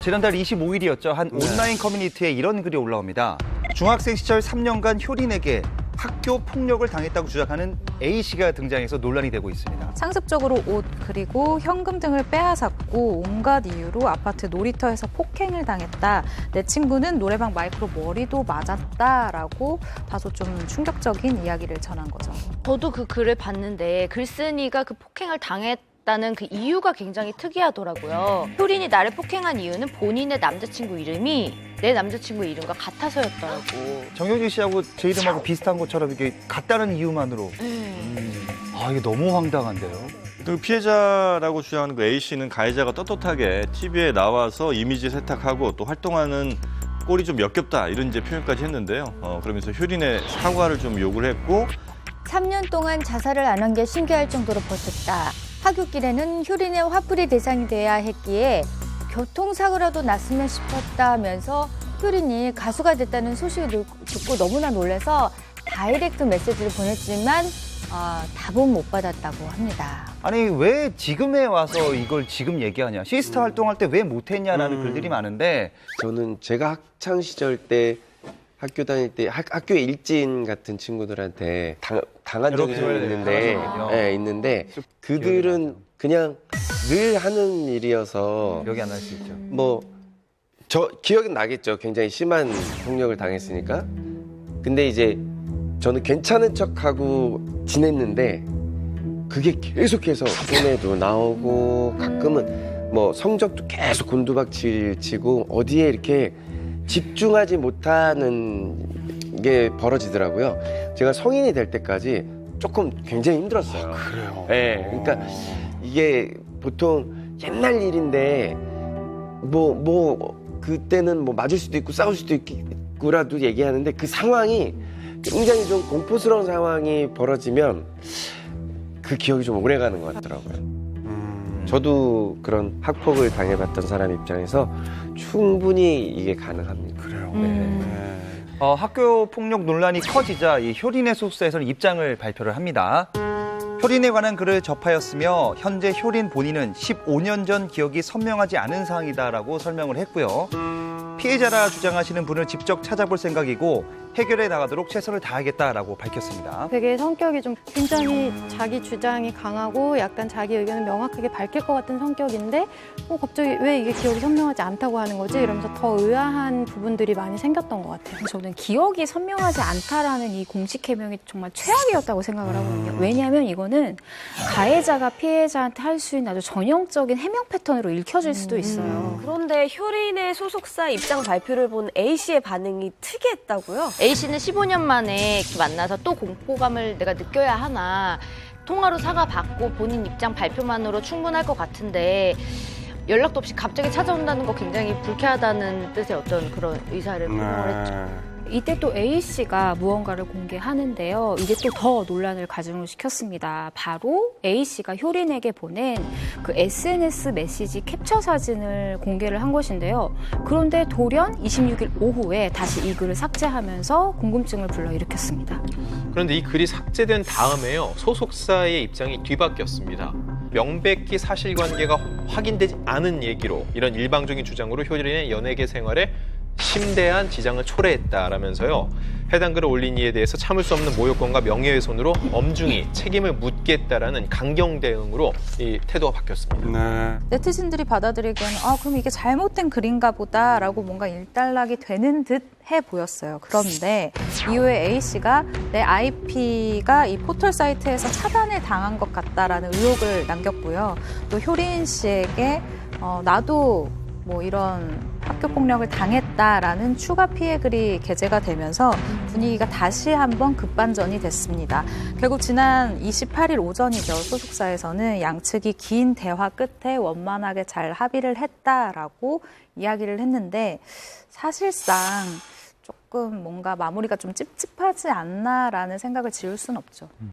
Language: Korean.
지난달 25일이었죠. 한 온라인 커뮤니티에 이런 글이 올라옵니다. 중학생 시절 3년간 효린에게 학교 폭력을 당했다고 주장하는 A씨가 등장해서 논란이 되고 있습니다. 상습적으로 옷 그리고 현금 등을 빼앗았고 온갖 이유로 아파트 놀이터에서 폭행을 당했다. 내 친구는 노래방 마이크로 머리도 맞았다라고 다소 좀 충격적인 이야기를 전한 거죠. 저도 그 글을 봤는데 글쓴이가 그 폭행을 당했다는 그 이유가 굉장히 특이하더라고요. 효린이 나를 폭행한 이유는 본인의 남자친구 이름이 내 남자친구 이름과 같아서였더라고. 정효진 씨하고 제 이름하고 비슷한 것처럼 이게 같다는 이유만으로. 아, 이게 너무 황당한데요. 그 피해자라고 주장하는 그 A씨는 가해자가 떳떳하게 TV에 나와서 이미지 세탁하고 또 활동하는 꼴이 좀 역겹다 이런 이제 표현까지 했는데요. 그러면서 효린의 사과를 좀 요구를 했고 3년 동안 자살을 안 한 게 신기할 정도로 버텼다. 하굣길에는 효린의 화풀이 대상이 돼야 했기에 교통사고라도 났으면 싶었다 하면서 효린이 가수가 됐다는 소식을 듣고 너무나 놀라서 다이렉트 메시지를 보냈지만 답은 못 받았다고 합니다. 아니 왜 지금에 와서 이걸 지금 얘기하냐. 시스타 활동할 때 왜 못했냐라는 글들이 많은데 저는 제가 학창 시절 때 학교 다닐 때 학교 일진 같은 친구들한테 당한 적이 좀 있는데 그들은 그냥 늘 하는 일이어서 기억이 안 날 수 있죠. 뭐 저 기억은 나겠죠. 굉장히 심한 폭력을 당했으니까. 근데 이제 저는 괜찮은 척하고 지냈는데 그게 계속해서 손에도 나오고 가끔은 뭐 성적도 계속 곤두박질치고 어디에 이렇게 집중하지 못하는 게 벌어지더라고요. 제가 성인이 될 때까지 조금 굉장히 힘들었어요. 그래요? 네, 그러니까 이게 보통 옛날 일인데 뭐 그때는 뭐 맞을 수도 있고 싸울 수도 있고라도 얘기하는데 그 상황이 굉장히 좀 공포스러운 상황이 벌어지면 그 기억이 좀 오래가는 것 같더라고요. 저도 그런 학폭을 당해봤던 사람 입장에서 충분히 이게 가능합니다. 그래요. 학교 폭력 논란이 커지자 이 효린의 소속사에서는 입장을 발표를 합니다. 효린에 관한 글을 접하였으며 현재 효린 본인은 15년 전 기억이 선명하지 않은 사항이다라고 설명을 했고요. 피해자라 주장하시는 분을 직접 찾아볼 생각이고 해결해 나가도록 최선을 다하겠다라고 밝혔습니다. 되게 성격이 좀 굉장히 자기 주장이 강하고 약간 자기 의견을 명확하게 밝힐 것 같은 성격인데 갑자기 왜 이게 기억이 선명하지 않다고 하는 거지? 이러면서 더 의아한 부분들이 많이 생겼던 것 같아요. 저는 기억이 선명하지 않다라는 이 공식 해명이 정말 최악이었다고 생각을 하거든요. 왜냐하면 이거는 가해자가 피해자한테 할 수 있는 아주 전형적인 해명 패턴으로 읽혀질 수도 있어요. 그런데 효린의 소속사 입장 발표를 본 A씨의 반응이 특이했다고요? A씨는 15년 만에 만나서 또 공포감을 내가 느껴야 하나 통화로 사과받고 본인 입장 발표만으로 충분할 것 같은데 연락도 없이 갑자기 찾아온다는 거 굉장히 불쾌하다는 뜻의 어떤 그런 의사를 표명을 했죠. 이때 또 A씨가 무언가를 공개하는데요. 이게 또 더 논란을 가중을 시켰습니다. 바로 A씨가 효린에게 보낸 그 SNS 메시지 캡처 사진을 공개를 한 것인데요. 그런데 돌연 26일 오후에 다시 이 글을 삭제하면서 궁금증을 불러일으켰습니다. 그런데 이 글이 삭제된 다음에요. 소속사의 입장이 뒤바뀌었습니다. 명백히 사실관계가 확인되지 않은 얘기로 이런 일방적인 주장으로 효린의 연예계 생활에 심대한 지장을 초래했다라면서요. 해당 글을 올린 이에 대해서 참을 수 없는 모욕권과 명예훼손으로 엄중히 책임을 묻겠다라는 강경 대응으로 이 태도가 바뀌었습니다. 네티즌들이 받아들이기에는 그럼 이게 잘못된 글인가 보다라고 뭔가 일단락이 되는 듯 해 보였어요. 그런데 이후에 A씨가 내 IP가 이 포털 사이트에서 차단을 당한 것 같다라는 의혹을 남겼고요. 또 효린 씨에게 나도 뭐 이런 학교 폭력을 당했다라는 추가 피해 글이 게재가 되면서 분위기가 다시 한번 급반전이 됐습니다. 결국 지난 28일 오전이죠. 소속사에서는 양측이 긴 대화 끝에 원만하게 잘 합의를 했다라고 이야기를 했는데 사실상 조금 뭔가 마무리가 좀 찝찝하지 않나라는 생각을 지울 수는 없죠.